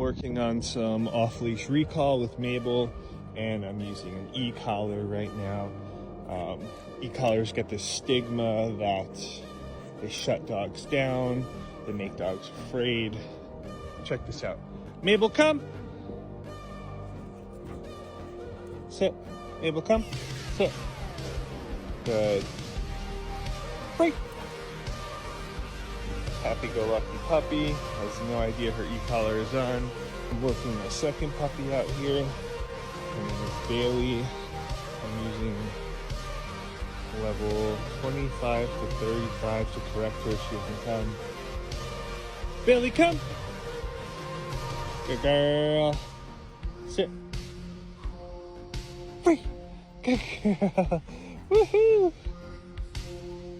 working on some off-leash recall with Mabel, and I'm using an e-collar right now. E-collars get this stigma that they shut dogs down, they make dogs afraid. Check this out. Mabel, come. Sit. Mabel, come. Sit. Good. Free. Happy-go-lucky puppy. Has no idea her e-collar is on. I'm working my second puppy out here. Her name is Bailey. I'm using level 25 to 35 to correct her. She doesn't come. Bailey, come. Good girl. Sit. Free. Good girl. Woohoo.